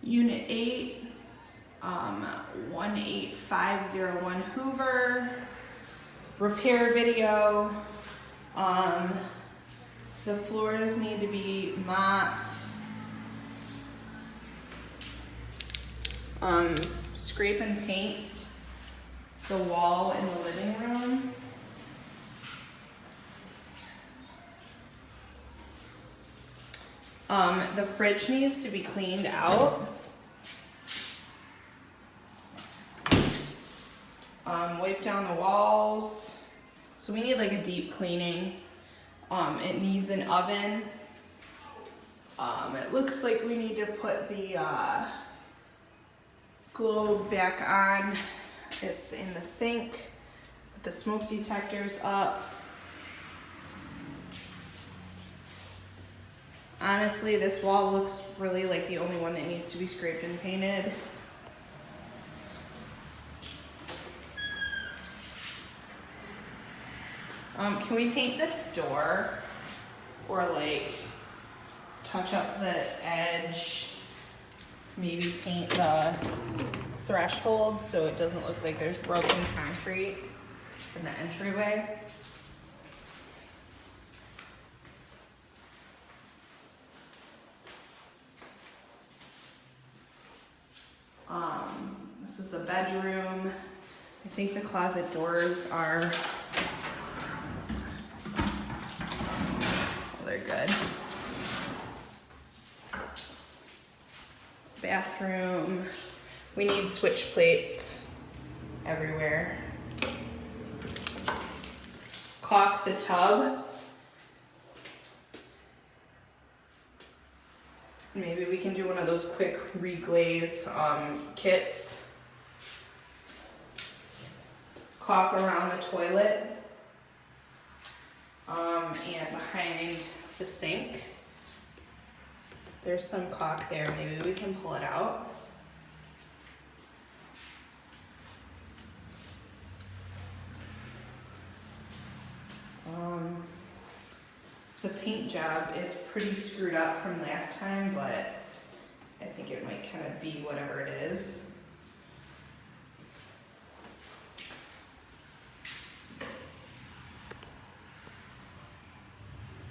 Unit 8, 18501 Hoover. Repair video. The floors need to be mopped. Scrape and paint the wall in the living room. The fridge needs to be cleaned out. Wipe down the walls. So we need like a deep cleaning. It needs an oven. It looks like we need to put the globe back on. It's in the sink. Put the smoke detectors up. Honestly, this wall looks really like the only one that needs to be scraped and painted. Can we paint the door or like touch up the edge? Maybe paint the threshold so it doesn't look like there's broken concrete in the entryway. This is the bedroom. I think the closet doors are, they're good. Bathroom. We need switch plates everywhere. Caulk the tub. Maybe we can do one of those quick reglaze kits. Caulk around the toilet and behind the sink. There's some caulk there, maybe we can pull it out. The paint job is pretty screwed up from last time, but I think it might kind of be whatever it is.